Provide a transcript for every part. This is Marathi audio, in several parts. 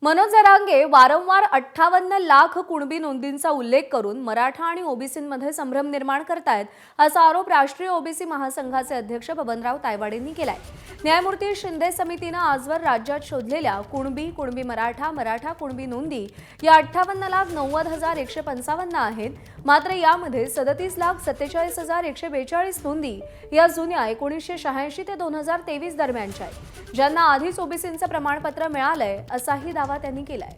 मनोज जरांगे वारंवार 58 लाख कुणबी नोंदींचा उल्लेख करून मराठा आणि ओबीसींमध्ये संभ्रम निर्माण करतायत असा आरोप राष्ट्रीय ओबीसी महासंघाचे अध्यक्ष बबनराव तायवाडेंनी केलाय। न्यायमूर्ती शिंदे समितीने आजवर राज्यात शोधलेल्या कुणबी मराठा मराठा कुणबी नोंदी या 58,90,155 आहेत। मात्र यामध्ये 37,47,142 नोंदी या जुन्या 1986 ते 2023 दरम्यानच्या आहेत, ज्यांना आधीच ओबीसींचं प्रमाणपत्र मिळालंय असाही दावा त्यांनी केलाय।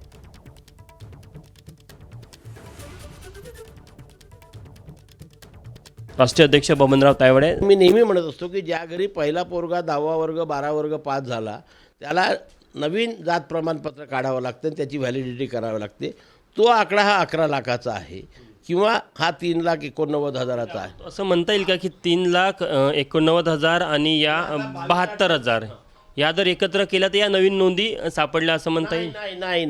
राष्ट्रीय अध्यक्ष बबनराव तायवाडे, मी नेहमी म्हणत असतो की ज्या घरी पहिला पोरगा 10वा वर्ग 12 वर्ग पास झाला त्याला नवीन जात प्रमाणपत्र काढावं लागतं, त्याची व्हॅलिडिटी करावी लागते। तो आकडा हा 11 लाखाचा आहे किंवा हा 3,89,000 आहे। असं म्हणता येईल का की 3,89,000 आणि या 72,000 या जर एकत्र केल्या तर या नवीन नोंदी सापडल्या असं म्हणता येईल? नाही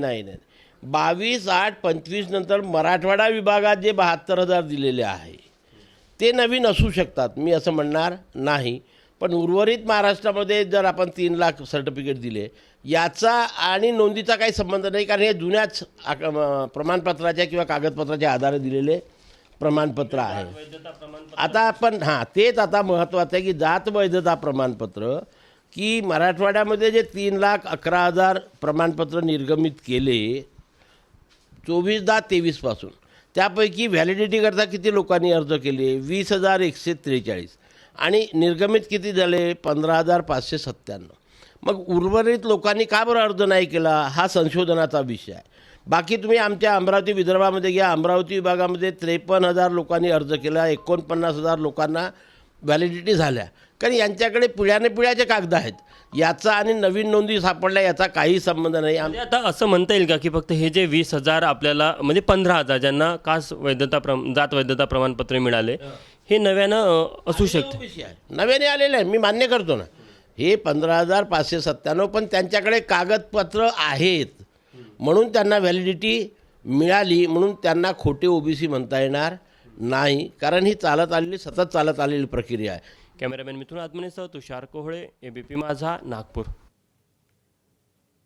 22,8,25 नंतर मराठवाडा विभागात जे 72,000 दिलेले आहे ते नवीन असू शकतात, मी असं म्हणणार नाही। पण उर्वरित महाराष्ट्रामध्ये जर आपण 3 लाख सर्टिफिकेट दिले याचा आणि नोंदीचा काही संबंध नाही, कारण हे जुन्याच प्रमाणपत्राच्या किंवा कागदपत्राच्या आधारे दिलेले प्रमाणपत्र आहे। आता आपण तेच आता महत्त्वाचं आहे की जात वैधता प्रमाणपत्र की मराठवाड्यामध्ये जे 3,11,000 प्रमाणपत्र निर्गमित केले 24/10/23 पासून, त्यापैकी व्हॅलिडिटी करता किती लोकांनी अर्ज केले? 20,143 आणि निर्गमित किती झाले? 15,597। मग उर्वरित लोकांनी का बरं अर्ज नाही केला हा संशोधनाचा विषय आहे। बाकी तुम्ही आमच्या अमरावती विदर्भामध्ये घ्या, अमरावती विभागामध्ये 53,000 लोकांनी अर्ज केला, 49,000 लोकांना व्हॅलिडिटी झाल्या, कारण यांच्याकडे पिढ्याचे कागद आहेत। याचा आणि नवीन नोंदी सापडल्या याचा काही संबंध नाही। आता असं म्हणता येईल का की फक्त हे जे 20,000 आपल्याला म्हणजे 15,000 ज्यांना कास्ट वैधता जात वैधता प्रमाणपत्र मिळाले हे नव्यानं असू शकते? नव्याने आलेलं आहे, मी मान्य करतो ना, हे 15,597, पण त्यांच्याकडे कागदपत्र आहेत म्हणून त्यांना व्हॅलिडिटी मिळाली, म्हणून त्यांना खोटे ओबीसी म्हणता येणार नाही, कारण ही सतत चालत आलेली प्रक्रिया आहे। कॅमेरामॅन मिथुन आत्मनेसह तुषार कोहळे, एबीपी माझा, नागपूर।